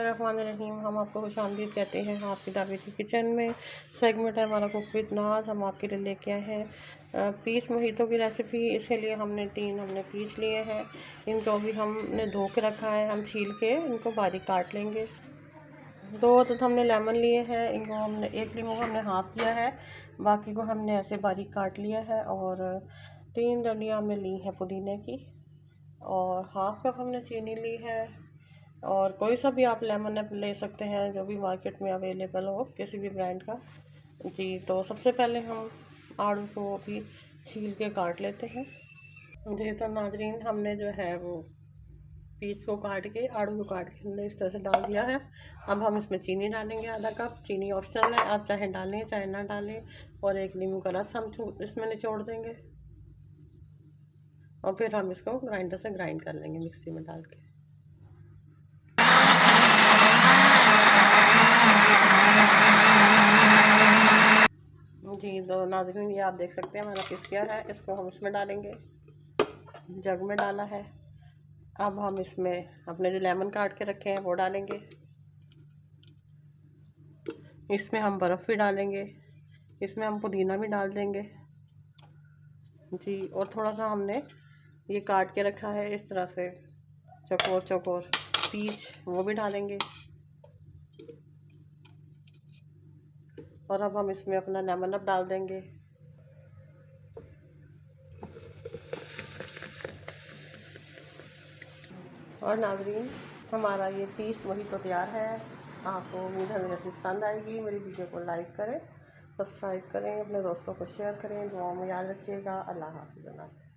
बिस्मिल्लाहिर्रहमानिर्रहीम। हम आपको खुशामदीद कहते हैं आपकी दावत की किचन में। सेगमेंट है हमारा कुक विद नाज। हम आपके लिए लेके आए हैं पीस मोहितो की रेसिपी। इसके लिए हमने 3 पीस लिए हैं। इनको भी हमने धो के रखा है। हम छील के इनको बारीक काट लेंगे। 2 तो हमने लेमन लिए हैं। इनको हमने 1 लीमू हमने हाफ किया है, बाकी को हमने ऐसे बारीक काट लिया है। और 3 डंडियाँ हमने ली हैं पुदीने की, और हाफ कप हमने चीनी ली है। और कोई सा भी आप लेमन ले सकते हैं जो भी मार्केट में अवेलेबल हो, किसी भी ब्रांड का जी। तो सबसे पहले हम आड़ू को भी छील के काट लेते हैं जी। तो नाजरीन, हमने जो है वो पीस को काट के, आड़ू को काट के हमने इस तरह से डाल दिया है। अब हम इसमें चीनी डालेंगे, आधा कप। चीनी ऑप्शनल है, आप चाहे डालें चाहे ना डालें। और 1 नींबू का रस हम इसमें निचोड़ देंगे, और फिर हम इसको ग्राइंडर से ग्राइंड कर लेंगे, मिक्सी में डाल के। जी तो नाज़रीन, ये आप देख सकते हैं हमारा पीस गया है। इसको हम इसमें डालेंगे, जग में डाला है। अब हम इसमें अपने जो लेमन काट के रखे हैं वो डालेंगे। इसमें हम बर्फ़ भी डालेंगे, इसमें हम पुदीना भी डाल देंगे जी। और थोड़ा सा हमने ये काट के रखा है इस तरह से चौकोर चौकोर पीस, वो भी डालेंगे। और अब हम इसमें अपना लेमन अब डाल देंगे। और नाजरीन, हमारा ये पीस वही तो तैयार है। आपको उम्मीद है मेरी रेसिपी पसंद आएगी। मेरी वीडियो को लाइक करें, सब्सक्राइब करें, अपने दोस्तों को शेयर करें। दुआओं में याद रखिएगा। अल्लाह हाफ़िज़।